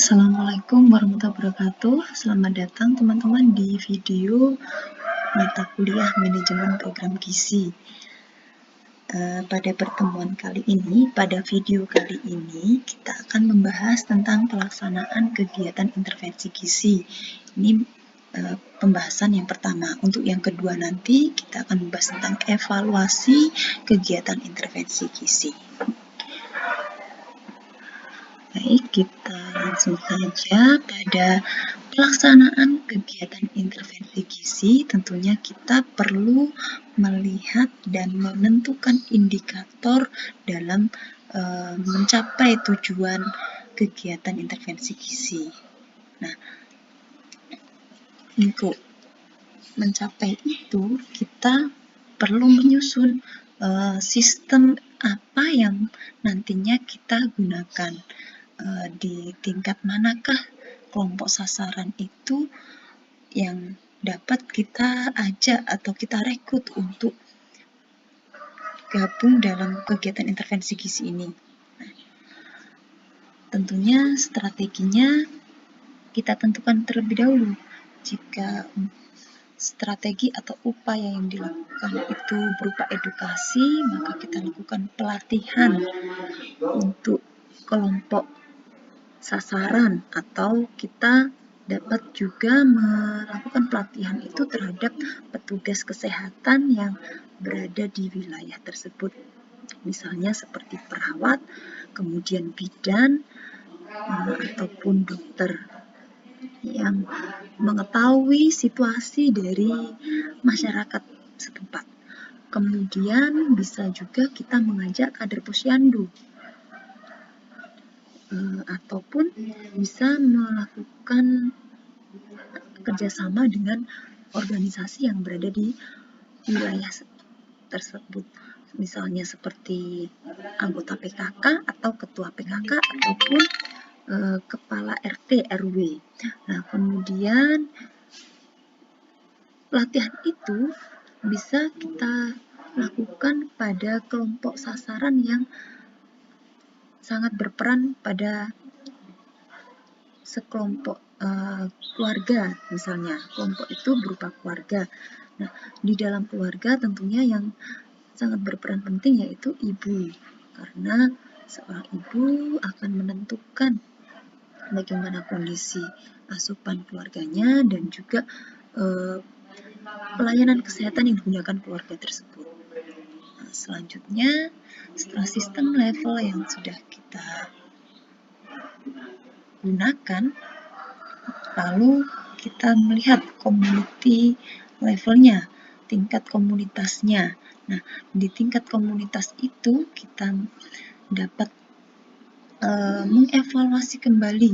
Assalamualaikum warahmatullahi wabarakatuh. Selamat datang teman-teman di video mata kuliah manajemen program gizi. Pada pertemuan kali ini, pada video kali ini, kita akan membahas tentang pelaksanaan kegiatan intervensi gizi. Ini pembahasan yang pertama. Untuk yang kedua nanti, kita akan membahas tentang evaluasi kegiatan intervensi gizi. Baik, kita langsung saja pada pelaksanaan kegiatan intervensi gizi. Tentunya kita perlu melihat dan menentukan indikator dalam mencapai tujuan kegiatan intervensi gizi. Nah, untuk mencapai itu kita perlu menyusun sistem apa yang nantinya kita gunakan. Di tingkat manakah kelompok sasaran itu yang dapat kita ajak atau kita rekrut untuk gabung dalam kegiatan intervensi gizi ini. Nah, tentunya strateginya kita tentukan terlebih dahulu. Jika strategi atau upaya yang dilakukan itu berupa edukasi, maka kita lakukan pelatihan untuk kelompok sasaran, atau kita dapat juga melakukan pelatihan itu terhadap petugas kesehatan yang berada di wilayah tersebut. Misalnya seperti perawat, kemudian bidan, ataupun dokter yang mengetahui situasi dari masyarakat setempat. Kemudian bisa juga kita mengajak kader posyandu, ataupun bisa melakukan kerjasama dengan organisasi yang berada di wilayah tersebut. Misalnya seperti anggota PKK atau ketua PKK ataupun kepala RT RW. Nah, kemudian pelatihan itu bisa kita lakukan pada kelompok sasaran yang sangat berperan pada sekelompok keluarga. Misalnya kelompok itu berupa keluarga. Nah, di dalam keluarga tentunya yang sangat berperan penting yaitu ibu, karena seorang ibu akan menentukan bagaimana kondisi asupan keluarganya dan juga pelayanan kesehatan yang digunakan keluarga tersebut. Nah, selanjutnya, setelah sistem level yang sudah kita gunakan, lalu kita melihat community levelnya, tingkat komunitasnya. Nah, di tingkat komunitas itu kita dapat mengevaluasi kembali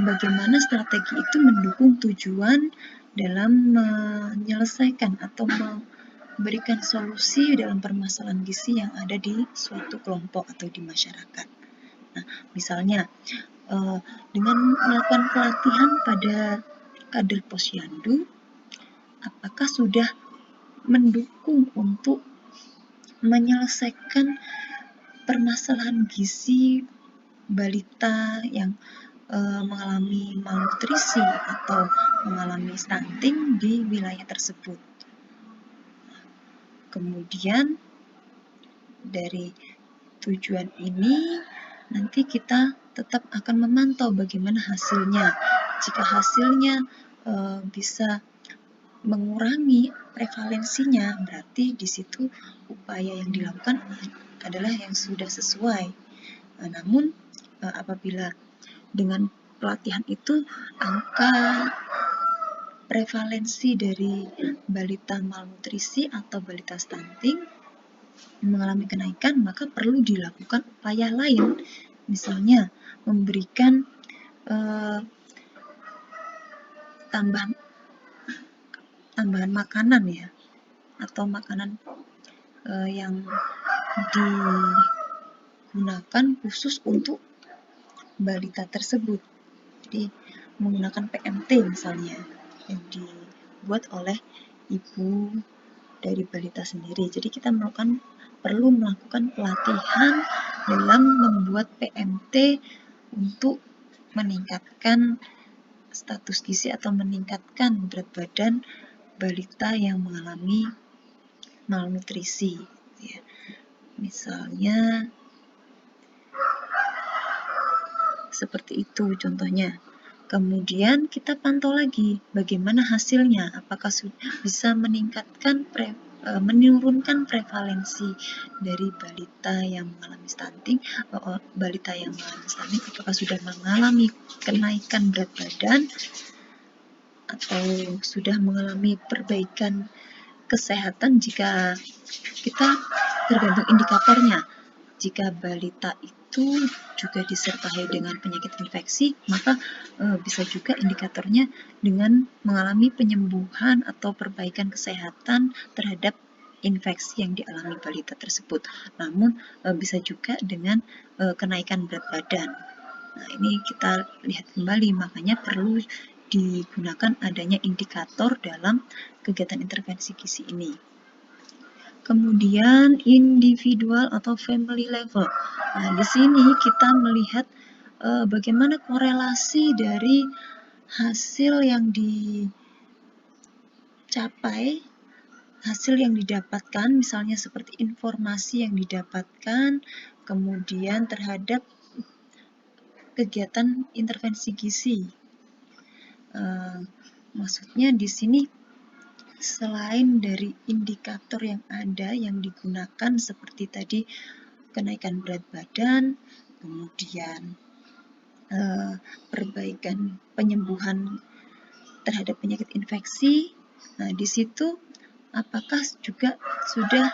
bagaimana strategi itu mendukung tujuan dalam menyelesaikan atau memberikan solusi dalam permasalahan gizi yang ada di suatu kelompok atau di masyarakat. Nah, misalnya dengan melakukan pelatihan pada kader posyandu, apakah sudah mendukung untuk menyelesaikan permasalahan gizi balita yang mengalami malnutrisi atau mengalami stunting di wilayah tersebut. Kemudian dari tujuan ini nanti kita tetap akan memantau bagaimana hasilnya. Jika hasilnya bisa mengurangi prevalensinya, berarti di situ upaya yang dilakukan adalah yang sudah sesuai. Namun apabila dengan pelatihan itu angka prevalensi dari balita malnutrisi atau balita stunting mengalami kenaikan, maka perlu dilakukan upaya lain, misalnya memberikan tambahan makanan ya, atau makanan yang digunakan khusus untuk balita tersebut. Jadi menggunakan PMT misalnya yang dibuat oleh ibu dari balita sendiri. Jadi kita perlu melakukan pelatihan dalam membuat PMT untuk meningkatkan status gizi atau meningkatkan berat badan balita yang mengalami malnutrisi. Ya. Misalnya seperti itu contohnya. Kemudian kita pantau lagi bagaimana hasilnya, apakah bisa menurunkan prevalensi dari balita yang mengalami stunting, apakah sudah mengalami kenaikan berat badan atau sudah mengalami perbaikan kesehatan. Jika kita tergantung indikatornya, jika balita itu juga disertai dengan penyakit infeksi, maka bisa juga indikatornya dengan mengalami penyembuhan atau perbaikan kesehatan terhadap infeksi yang dialami balita tersebut. Namun bisa juga dengan kenaikan berat badan. Nah, ini kita lihat kembali, makanya perlu digunakan adanya indikator dalam kegiatan intervensi gizi ini. Kemudian individual atau family level. Nah, di sini kita melihat bagaimana korelasi dari hasil yang dicapai, hasil yang didapatkan, misalnya seperti informasi yang didapatkan, kemudian terhadap kegiatan intervensi gizi. Maksudnya di sini selain dari indikator yang ada yang digunakan seperti tadi kenaikan berat badan, kemudian perbaikan penyembuhan terhadap penyakit infeksi, nah di situ apakah juga sudah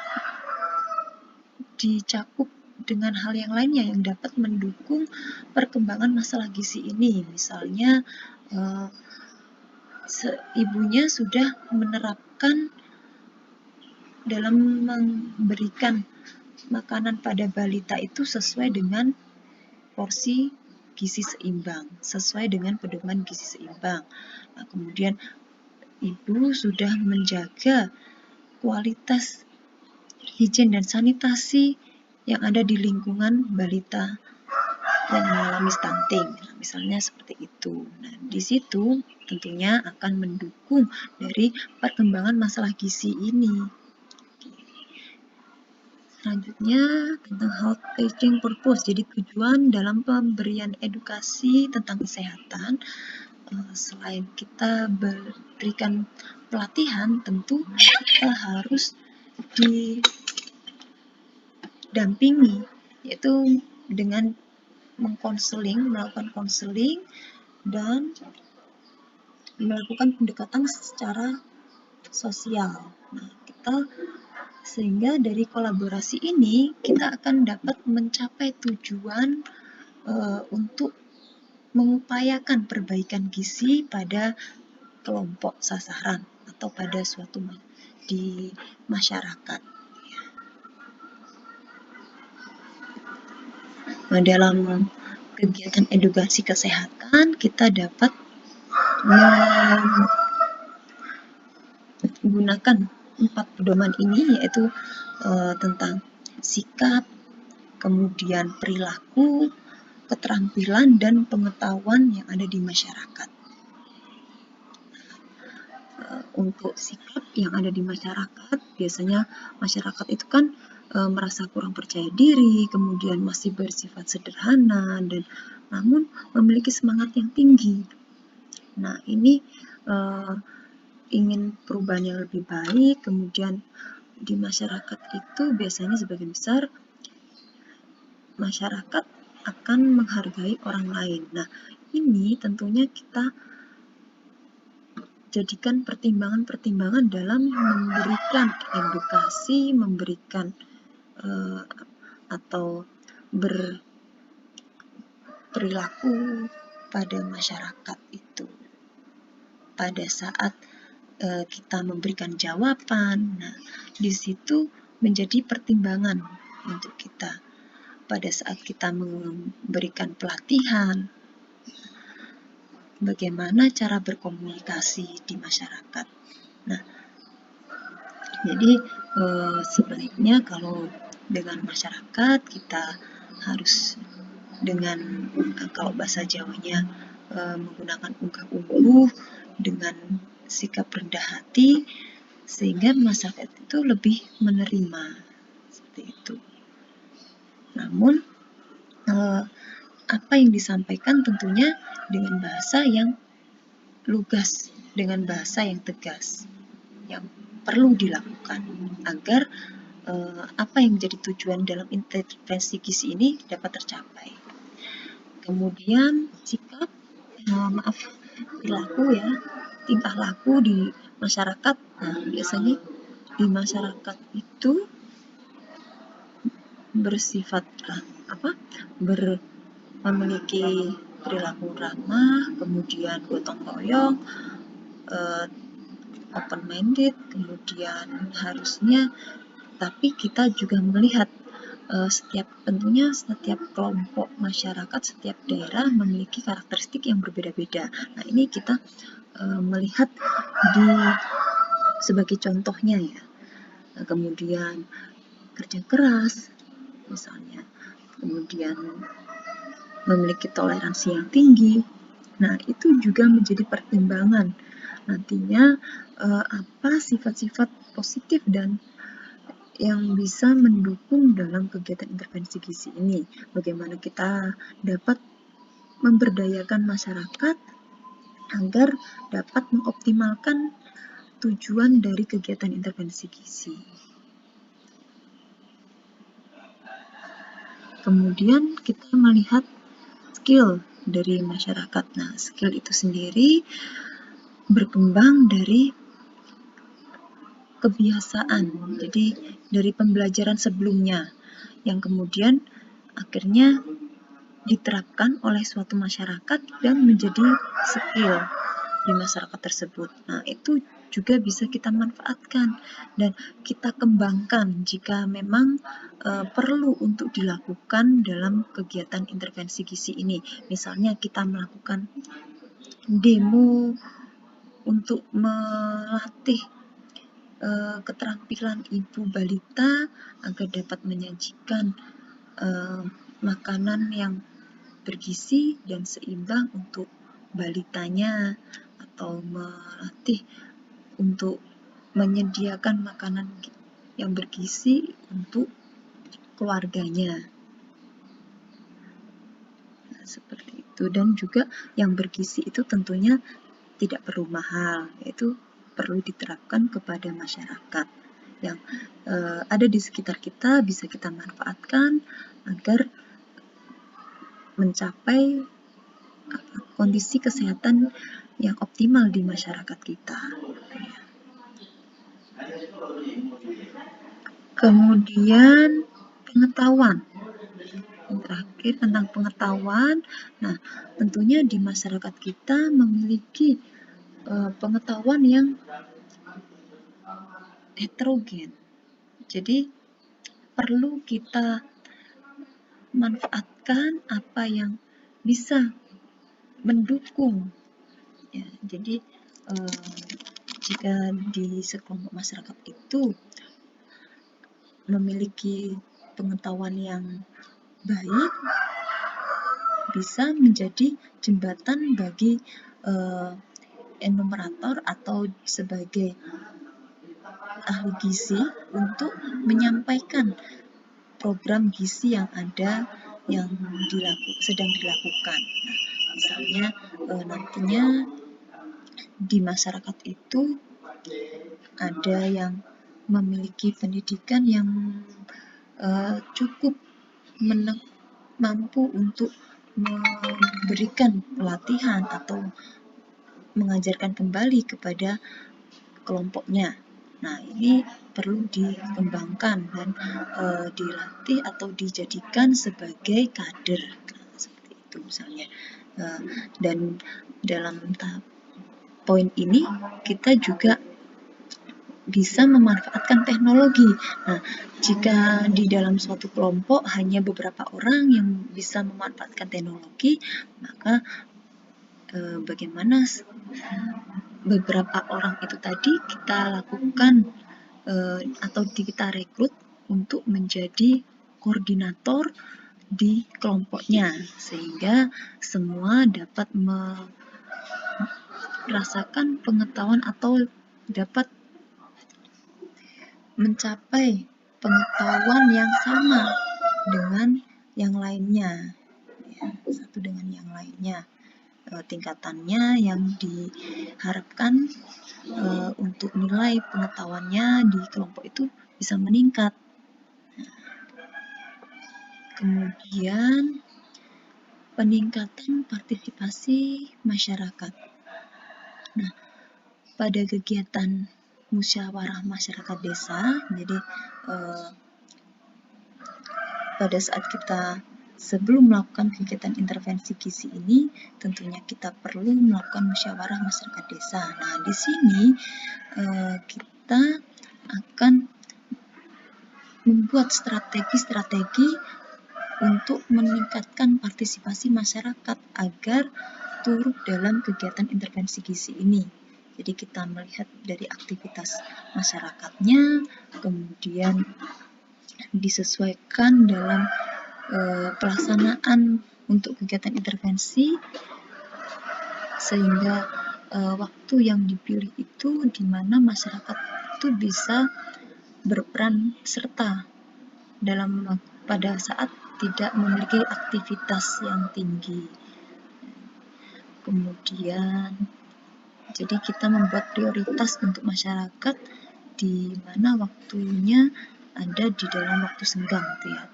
dicakup dengan hal yang lainnya yang dapat mendukung perkembangan masalah gizi ini, misalnya ibunya sudah menerapkan dalam memberikan makanan pada balita itu sesuai dengan porsi gizi seimbang, sesuai dengan pedoman gizi seimbang. Nah, kemudian ibu sudah menjaga kualitas higien dan sanitasi yang ada di lingkungan balita yang mengalami stunting, nah, misalnya seperti itu. Nah, di situ tentunya akan mendukung dari perkembangan masalah gizi ini. Selanjutnya tentang health teaching purpose, jadi tujuan dalam pemberian edukasi tentang kesehatan. Selain kita berikan pelatihan, tentu kita harus didampingi, yaitu dengan melakukan konseling dan melakukan pendekatan secara sosial. Nah, sehingga dari kolaborasi ini kita akan dapat mencapai tujuan untuk mengupayakan perbaikan gizi pada kelompok sasaran atau pada suatu di masyarakat. Nah, dalam kegiatan edukasi kesehatan kita dapat menggunakan 4 pedoman ini, yaitu tentang sikap, kemudian perilaku, keterampilan, dan pengetahuan yang ada di masyarakat. Untuk sikap yang ada di masyarakat, biasanya masyarakat itu kan merasa kurang percaya diri, kemudian masih bersifat sederhana, dan namun memiliki semangat yang tinggi. Nah, ini ingin perubahan yang lebih baik, kemudian di masyarakat itu biasanya sebagian besar masyarakat akan menghargai orang lain. Nah, ini tentunya kita jadikan pertimbangan-pertimbangan dalam memberikan edukasi, memberikan atau berperilaku pada masyarakat itu. Pada saat kita memberikan jawaban, nah di situ menjadi pertimbangan untuk kita. Pada saat kita memberikan pelatihan, bagaimana cara berkomunikasi di masyarakat. Nah, jadi sebaliknya kalau dengan masyarakat kita harus dengan kalau bahasa Jawanya menggunakan unggah-ungguh dengan sikap rendah hati, sehingga masyarakat itu lebih menerima seperti itu. Namun apa yang disampaikan tentunya dengan bahasa yang lugas, dengan bahasa yang tegas, yang perlu dilakukan agar apa yang menjadi tujuan dalam intervensi gizi ini dapat tercapai. Kemudian sikap, perilaku ya, tingkah laku di masyarakat. Nah, biasanya di masyarakat itu bersifat memiliki perilaku ramah, kemudian gotong royong, open minded, kemudian harusnya, tapi kita juga melihat tentunya setiap kelompok masyarakat, setiap daerah memiliki karakteristik yang berbeda-beda. Nah, ini kita melihat sebagai contohnya ya. Nah, kemudian kerja keras misalnya, kemudian memiliki toleransi yang tinggi. Nah, itu juga menjadi pertimbangan nantinya apa sifat-sifat positif dan yang bisa mendukung dalam kegiatan intervensi gizi ini. Bagaimana kita dapat memberdayakan masyarakat agar dapat mengoptimalkan tujuan dari kegiatan intervensi gizi. Kemudian kita melihat skill dari masyarakat. Nah, skill itu sendiri berkembang dari kebiasaan, jadi dari pembelajaran sebelumnya yang kemudian akhirnya diterapkan oleh suatu masyarakat dan menjadi skill di masyarakat tersebut. Nah, itu juga bisa kita manfaatkan dan kita kembangkan jika memang perlu untuk dilakukan dalam kegiatan intervensi gizi ini. Misalnya kita melakukan demo untuk melatih keterampilan ibu balita agar dapat menyajikan makanan yang bergizi dan seimbang untuk balitanya, atau melatih untuk menyediakan makanan yang bergizi untuk keluarganya. Nah, seperti itu. Dan juga yang bergizi itu tentunya tidak perlu mahal, yaitu perlu diterapkan kepada masyarakat yang ada di sekitar kita, bisa kita manfaatkan agar mencapai kondisi kesehatan yang optimal di masyarakat kita. Kemudian pengetahuan. Yang terakhir tentang pengetahuan. Nah, tentunya di masyarakat kita memiliki pengetahuan yang heterogen. Jadi perlu kita manfaatkan apa yang bisa mendukung. Ya, jadi jika di sekelompok masyarakat itu memiliki pengetahuan yang baik, bisa menjadi jembatan bagi enumerator atau sebagai ahli gizi untuk menyampaikan program gizi yang ada yang sedang dilakukan. Nah, misalnya nantinya di masyarakat itu ada yang memiliki pendidikan yang cukup mampu untuk memberikan pelatihan atau mengajarkan kembali kepada kelompoknya. Nah, ini perlu dikembangkan dan dilatih atau dijadikan sebagai kader. Nah, seperti itu misalnya. Dan dalam tahap poin ini kita juga bisa memanfaatkan teknologi. Nah, jika di dalam suatu kelompok hanya beberapa orang yang bisa memanfaatkan teknologi, maka bagaimana beberapa orang itu tadi kita lakukan atau kita rekrut untuk menjadi koordinator di kelompoknya, sehingga semua dapat merasakan pengetahuan atau dapat mencapai pengetahuan yang sama dengan yang lainnya, ya, satu dengan yang lainnya. Tingkatannya yang diharapkan untuk nilai pengetahuannya di kelompok itu bisa meningkat. Kemudian peningkatan partisipasi masyarakat. Nah, pada kegiatan musyawarah masyarakat desa, jadi pada saat kita sebelum melakukan kegiatan intervensi gizi ini, tentunya kita perlu melakukan musyawarah masyarakat desa. Nah, di sini kita akan membuat strategi-strategi untuk meningkatkan partisipasi masyarakat agar turut dalam kegiatan intervensi gizi ini. Jadi kita melihat dari aktivitas masyarakatnya, kemudian disesuaikan dalam pelaksanaan untuk kegiatan intervensi, sehingga waktu yang dipilih itu di mana masyarakat itu bisa berperan serta dalam pada saat tidak memiliki aktivitas yang tinggi. Kemudian jadi kita membuat prioritas untuk masyarakat di mana waktunya ada di dalam waktu senggang, gitu ya.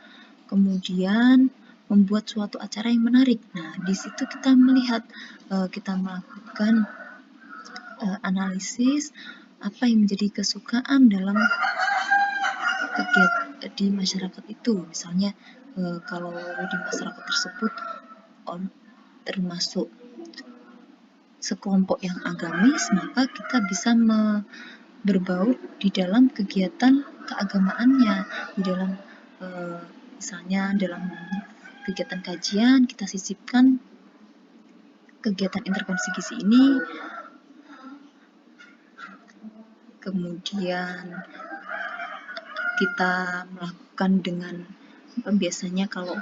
Kemudian membuat suatu acara yang menarik. Nah, di situ kita melihat, kita melakukan analisis apa yang menjadi kesukaan dalam kegiatan di masyarakat itu. Misalnya kalau di masyarakat tersebut termasuk sekelompok yang agamis, maka kita bisa berbaur di dalam kegiatan keagamaannya, di dalam misalnya dalam kegiatan kajian kita sisipkan kegiatan intervensi gizi ini, kemudian kita melakukan dengan biasanya kalau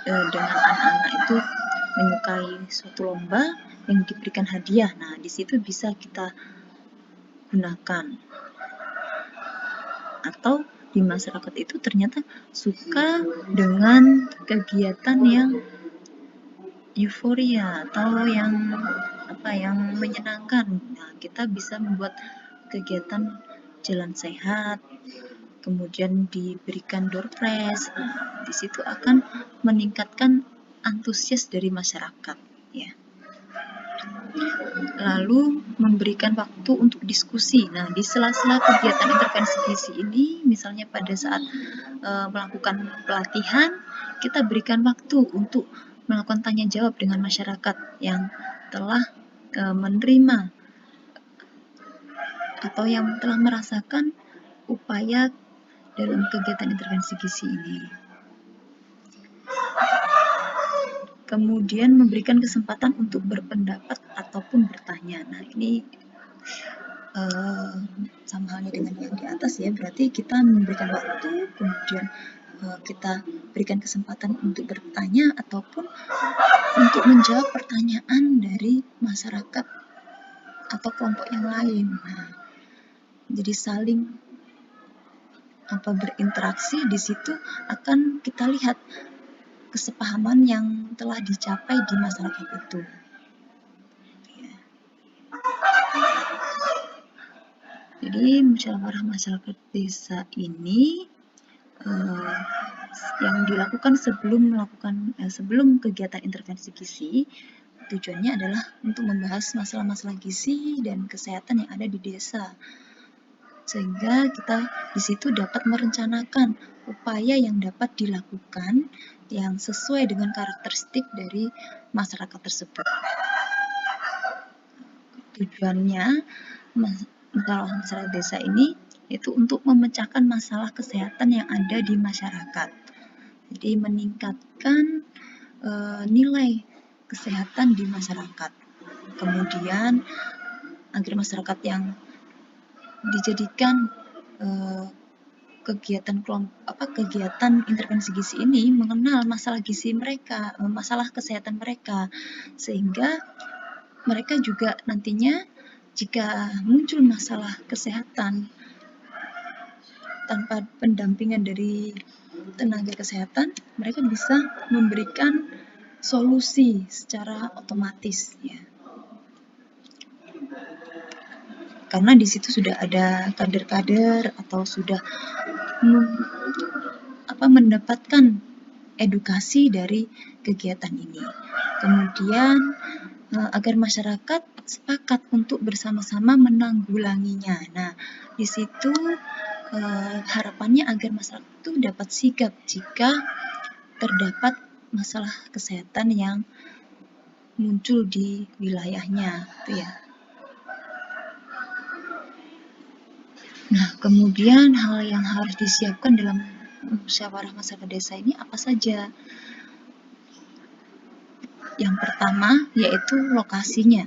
dengan anak-anak itu menyukai suatu lomba yang diberikan hadiah. Nah, di situ bisa kita gunakan. Atau di masyarakat itu ternyata suka dengan kegiatan yang euforia atau yang menyenangkan. Nah, kita bisa membuat kegiatan jalan sehat, kemudian diberikan door prize. Nah, di situ akan meningkatkan antusias dari masyarakat, ya. Lalu memberikan waktu untuk diskusi. Nah, di sela-sela kegiatan intervensi gizi ini, misalnya pada saat melakukan pelatihan, kita berikan waktu untuk melakukan tanya jawab dengan masyarakat yang telah menerima atau yang telah merasakan upaya dalam kegiatan intervensi gizi ini. Kemudian memberikan kesempatan untuk berpendapat ataupun bertanya. Nah, ini sama halnya dengan yang di atas, ya. Berarti kita memberikan waktu, kemudian kita berikan kesempatan untuk bertanya ataupun untuk menjawab pertanyaan dari masyarakat atau kelompok yang lain. Nah, jadi saling berinteraksi, di situ akan kita lihat kesepahaman yang telah dicapai di masyarakat itu. Jadi musyawarah masyarakat desa ini yang dilakukan sebelum kegiatan intervensi gizi, tujuannya adalah untuk membahas masalah-masalah gizi dan kesehatan yang ada di desa, sehingga kita di situ dapat merencanakan upaya yang dapat dilakukan yang sesuai dengan karakteristik dari masyarakat tersebut. Tujuannya masyarakat desa ini itu untuk memecahkan masalah kesehatan yang ada di masyarakat. Jadi meningkatkan nilai kesehatan di masyarakat. Kemudian agar masyarakat yang dijadikan kegiatan intervensi gizi ini mengenal masalah gizi mereka, masalah kesehatan mereka, sehingga mereka juga nantinya jika muncul masalah kesehatan tanpa pendampingan dari tenaga kesehatan, mereka bisa memberikan solusi secara otomatis ya. Karena di situ sudah ada kader-kader atau sudah mendapatkan edukasi dari kegiatan ini. Kemudian agar masyarakat sepakat untuk bersama-sama menanggulanginya. Nah, di situ harapannya agar masyarakat itu dapat sigap jika terdapat masalah kesehatan yang muncul di wilayahnya, gitu ya. Nah, kemudian hal yang harus disiapkan dalam musyawarah masyarakat desa ini apa saja? Yang pertama yaitu lokasinya.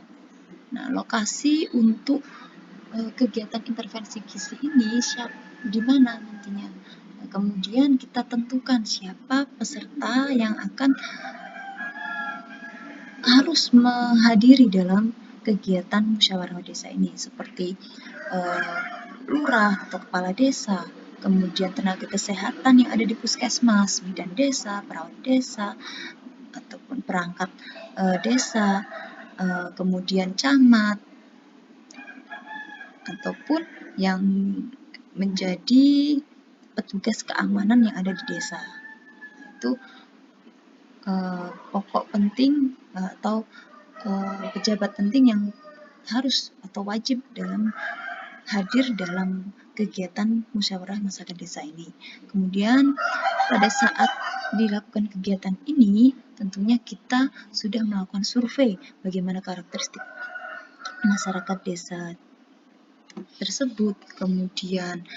Nah, lokasi untuk kegiatan intervensi gizi ini di mana nantinya. Nah, kemudian kita tentukan siapa peserta yang akan harus menghadiri dalam kegiatan musyawarah desa ini, seperti lurah atau kepala desa, kemudian tenaga kesehatan yang ada di puskesmas, bidan desa, perawat desa, ataupun perangkat desa, kemudian camat, ataupun yang menjadi petugas keamanan yang ada di desa. Itu pokok penting atau pejabat penting yang harus atau wajib hadir dalam kegiatan musyawarah masyarakat desa ini. Kemudian pada saat dilakukan kegiatan ini, tentunya kita sudah melakukan survei bagaimana karakteristik masyarakat desa tersebut, kemudian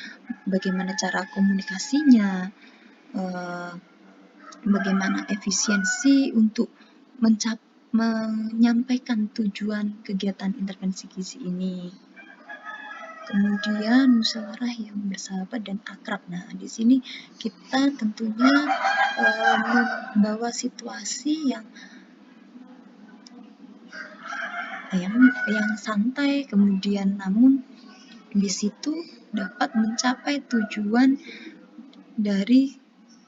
bagaimana cara komunikasinya, bagaimana efisiensi untuk menyampaikan tujuan kegiatan intervensi gizi ini. Kemudian musyawarah yang bersahabat dan akrab. Nah, di sini kita tentunya membawa situasi yang santai, kemudian namun di situ dapat mencapai tujuan dari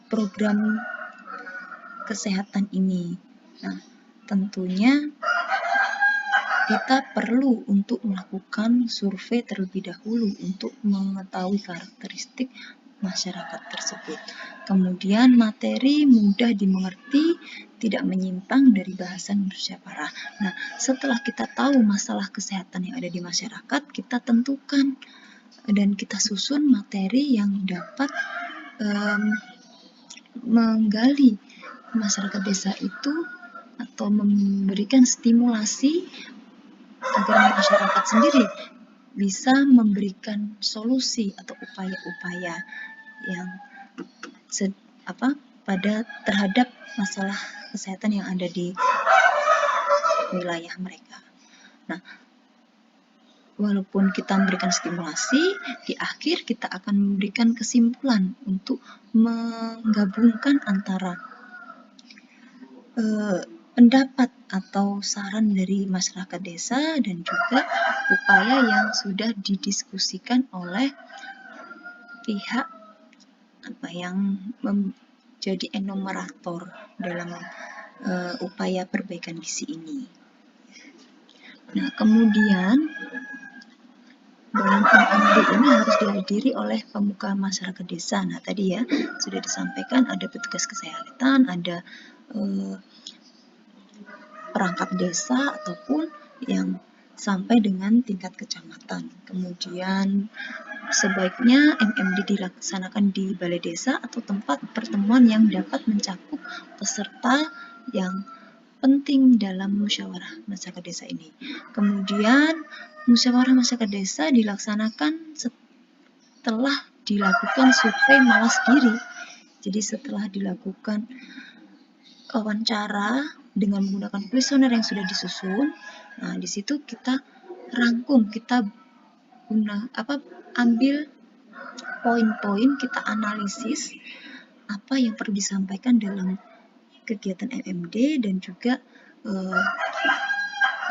program kesehatan ini. Nah, tentunya kita perlu untuk melakukan survei terlebih dahulu untuk mengetahui karakteristik masyarakat tersebut. Kemudian materi mudah dimengerti, tidak menyimpang dari bahasan musyawarah. Nah, setelah kita tahu masalah kesehatan yang ada di masyarakat, kita tentukan dan kita susun materi yang dapat menggali masyarakat desa itu atau memberikan stimulasi agar masyarakat sendiri bisa memberikan solusi atau upaya-upaya yang terhadap masalah kesehatan yang ada di wilayah mereka. Nah, walaupun kita memberikan stimulasi, di akhir kita akan memberikan kesimpulan untuk menggabungkan antara pendapat atau saran dari masyarakat desa dan juga upaya yang sudah didiskusikan oleh pihak yang menjadi enumerator dalam upaya perbaikan gizi ini. Nah, kemudian dalam MMD ini harus dihadiri oleh pemuka masyarakat desa. Nah, tadi ya sudah disampaikan ada petugas kesehatan, ada perangkat desa ataupun yang sampai dengan tingkat kecamatan. Kemudian sebaiknya MMD dilaksanakan di balai desa atau tempat pertemuan yang dapat mencakup peserta yang penting dalam musyawarah masyarakat desa ini. Kemudian musyawarah masyarakat desa dilaksanakan setelah dilakukan survei mawas diri. Jadi setelah dilakukan wawancara dengan menggunakan kuesioner yang sudah disusun, nah di situ kita rangkum, kita ambil poin-poin kita analisis apa yang perlu disampaikan dalam kegiatan MMD dan juga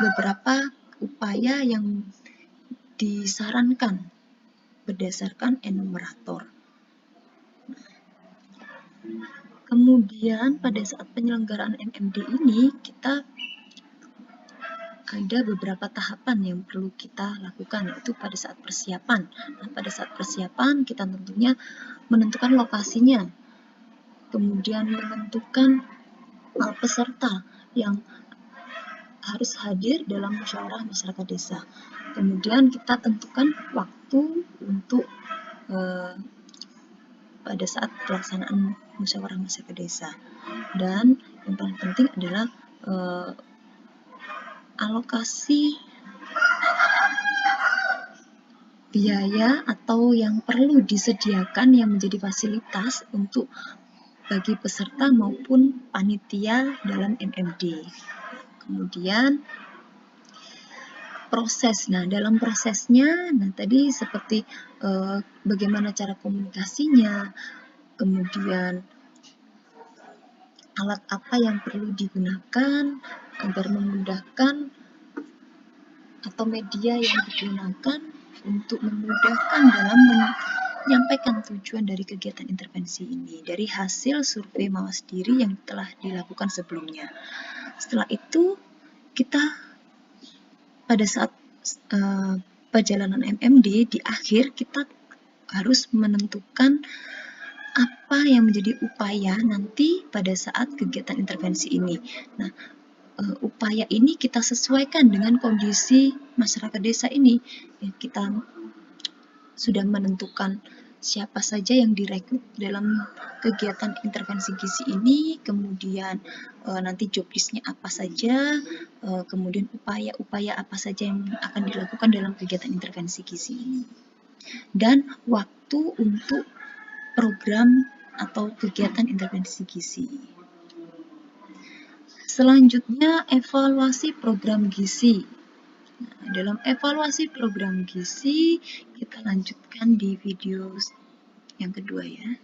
beberapa upaya yang disarankan berdasarkan enumerator. Kemudian pada saat penyelenggaraan MMD ini kita ada beberapa tahapan yang perlu kita lakukan, yaitu pada saat persiapan. Nah, pada saat persiapan kita tentunya menentukan lokasinya, kemudian menentukan peserta yang harus hadir dalam musyawarah masyarakat desa. Kemudian kita tentukan waktu untuk pada saat pelaksanaan musyawarah masyarakat desa. Dan yang paling penting adalah alokasi biaya atau yang perlu disediakan yang menjadi fasilitas untuk bagi peserta maupun panitia dalam MMD. Kemudian proses. Nah, dalam prosesnya, tadi seperti bagaimana cara komunikasinya, kemudian alat apa yang perlu digunakan agar memudahkan, atau media yang digunakan untuk memudahkan dalam menyampaikan tujuan dari kegiatan intervensi ini dari hasil survei mawas diri yang telah dilakukan sebelumnya. Setelah itu, kita pada saat perjalanan MMD di akhir kita harus menentukan apa yang menjadi upaya nanti pada saat kegiatan intervensi ini. Nah, upaya ini kita sesuaikan dengan kondisi masyarakat desa ini. Kita sudah menentukan siapa saja yang direkrut dalam kegiatan intervensi gizi ini, kemudian nanti job list-nya apa saja, kemudian upaya-upaya apa saja yang akan dilakukan dalam kegiatan intervensi gizi ini. Dan waktu untuk program atau kegiatan intervensi gizi. Selanjutnya, evaluasi program gizi. Nah, dalam evaluasi program gizi, kita lanjutkan di video yang kedua ya.